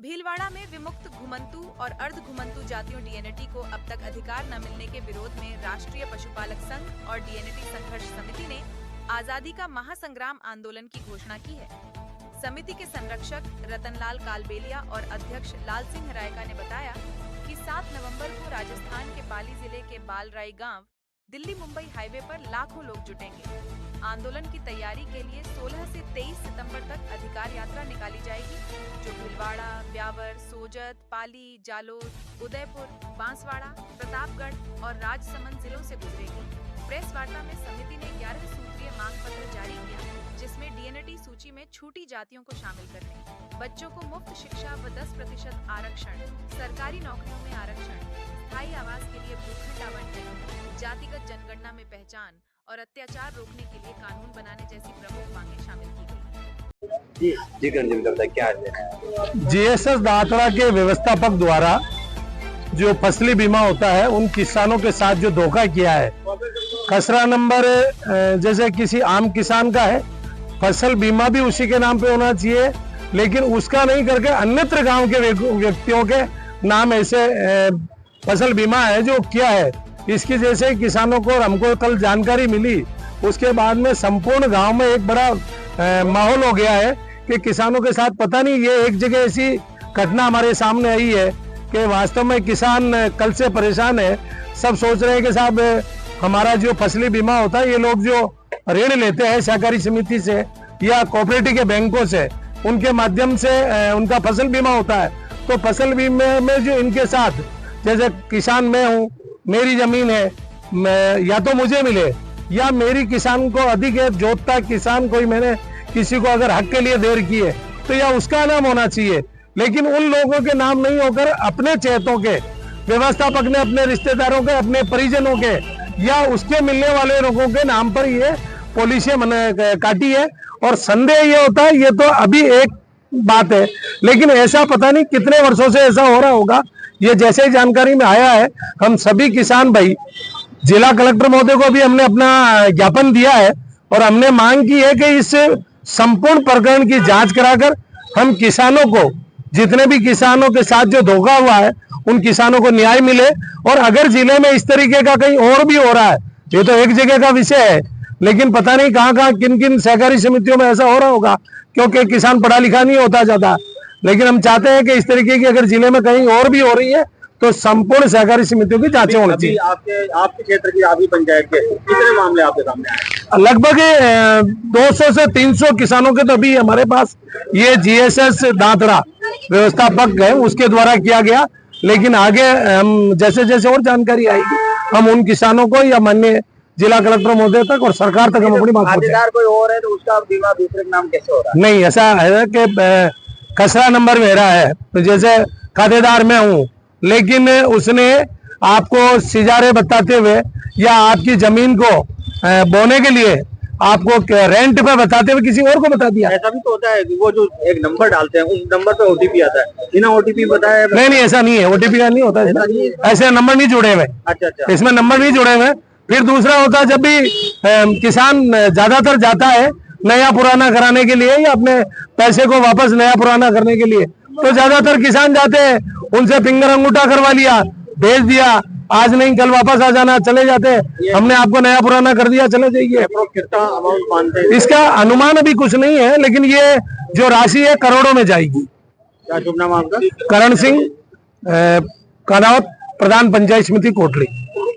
भीलवाड़ा में विमुक्त घुमंतु और अर्ध घुमंतु जातियों डीएनटी को अब तक अधिकार न मिलने के विरोध में राष्ट्रीय पशुपालक संघ और डीएनटी संघर्ष समिति ने आजादी का महासंग्राम आंदोलन की घोषणा की है। समिति के संरक्षक रतनलाल कालबेलिया और अध्यक्ष लाल सिंह रायका ने बताया कि 7 नवंबर को राजस्थान के पाली जिले के बालराई गांव दिल्ली मुंबई हाईवे पर लाखों लोग जुटेंगे। आंदोलन की तैयारी के लिए 16 से 23 सितंबर तक अधिकार यात्रा निकाली जाएगी, जो भीलवाड़ा, ब्यावर, सोजत, पाली, जालोर, उदयपुर, बांसवाड़ा, प्रतापगढ़ और राजसमंद जिलों से गुजरेगी। प्रेस वार्ता में समिति ने 11 सूत्रीय मांग पत्र जारी किया, जिसमें डीएनटी सूची में छूटी जातियों को शामिल करने, बच्चों को मुफ्त शिक्षा व 10% आरक्षण, सरकारी नौकरियों में आरक्षण, स्थायी आवास के लिए भूखंड आवंटन, जातिगत जनगणना में पहचान और अत्याचार रोकने के लिए कानून बनाने जैसी प्रमुख मांगे शामिल की गई। क्या है? जीएसएस दातरा के व्यवस्थापक द्वारा जो फसली बीमा होता है, उन किसानों के साथ जो धोखा किया है, खसरा नंबर जैसे किसी आम किसान का है, फसल बीमा भी उसी के नाम पे होना चाहिए, लेकिन उसका नहीं करके अन्यत्र गांव के व्यक्तियों के नाम ऐसे फसल बीमा है जो किया है। इसकी जैसे किसानों को, हमको कल जानकारी मिली, उसके बाद में संपूर्ण गांव में एक बड़ा माहौल हो गया है कि किसानों के साथ पता नहीं, ये एक जगह ऐसी घटना हमारे सामने आई है कि वास्तव में किसान कल से परेशान है। सब सोच रहे हैं कि साहब हमारा जो फसली बीमा होता है, ये लोग जो ऋण लेते हैं सहकारी समिति से या कोऑपरेटिव के बैंकों से, उनके माध्यम से उनका फसल बीमा होता है। तो फसल बीमा में जो इनके साथ, जैसे किसान मैं हूँ, मेरी जमीन है, या तो मुझे मिले या मेरी किसान को अधिक है, जोतता किसान कोई मैंने किसी को अगर हक के लिए देर की है तो या उसका नाम होना चाहिए, लेकिन उन लोगों के नाम नहीं होकर अपने चेतों के, व्यवस्थापक ने अपने रिश्तेदारों के, अपने परिजनों के या उसके मिलने वाले लोगों के नाम पर ये पॉलिसियां काटी है। और संदेह ये होता है, ये तो अभी एक बात है, लेकिन ऐसा पता नहीं कितने वर्षों से ऐसा हो रहा होगा। ये जैसे ही जानकारी में आया है, हम सभी किसान भाई, जिला कलेक्टर महोदय को भी हमने अपना ज्ञापन दिया है और हमने मांग की है कि इस संपूर्ण प्रकरण की जांच कराकर हम किसानों को, जितने भी किसानों के साथ जो धोखा हुआ है, उन किसानों को न्याय मिले। और अगर जिले में इस तरीके का कहीं और भी हो रहा है, ये तो एक जगह का विषय है, लेकिन पता नहीं कहाँ कहाँ किन किन सहकारी समितियों में ऐसा हो रहा होगा, क्योंकि किसान पढ़ा लिखा नहीं होता ज्यादा। लेकिन हम चाहते हैं कि इस तरीके की अगर जिले में कहीं और भी हो रही है तो संपूर्ण सहकारी समितियों की जांचें होनी चाहिए। आपके क्षेत्र की, आपकी पंचायत के कितने मामले आपके सामने आए? लगभग 200 से 300 किसानों के तो अभी हमारे पास ये जीएसएस दातरा व्यवस्थापक है, उसके द्वारा किया गया, लेकिन आगे हम जैसे जैसे और जानकारी आएगी, हम उन किसानों को या माननीय जिला कलेक्टर महोदय तक और सरकार तक हम अपनी बात पहुंचाएंगे। कोई और है तो उसका बीमा दूसरे नाम कैसे हो रहा है? नहीं, ऐसा है कि खसरा नंबर मेरा है, तो जैसे खातेदार मैं हूँ, लेकिन उसने आपको सिजारे बताते हुए या आपकी जमीन को बोने के लिए आपको रेंट पे बताते हुए किसी और को बता दिया। ऐसा भी तो होता है कि वो जो एक नंबर डालते हैं, उस नंबर पे ओटीपी आता है, बिना ओटीपी बताए। नहीं, ऐसा नहीं है, ओटीपी का नहीं होता है, ऐसे नंबर नहीं जुड़े हुए। अच्छा, इसमें नंबर नहीं जुड़े हुए। फिर दूसरा होता है, जब भी किसान ज्यादातर जाता है नया पुराना कराने के लिए या अपने पैसे को वापस नया पुराना करने के लिए, तो ज्यादातर किसान जाते हैं, उनसे फिंगर अंगूठा करवा लिया, भेज दिया, आज नहीं कल वापस आ जाना, चले जाते हैं, हमने आपको नया पुराना कर दिया, चले जाइए। कितना अमाउंट मानते हैं? इसका अनुमान अभी कुछ नहीं है, लेकिन ये जो राशि है करोड़ों में जाएगी। क्या शुभ नाम आपका? करण सिंह, कनौत, प्रधान पंचायत समिति कोटली।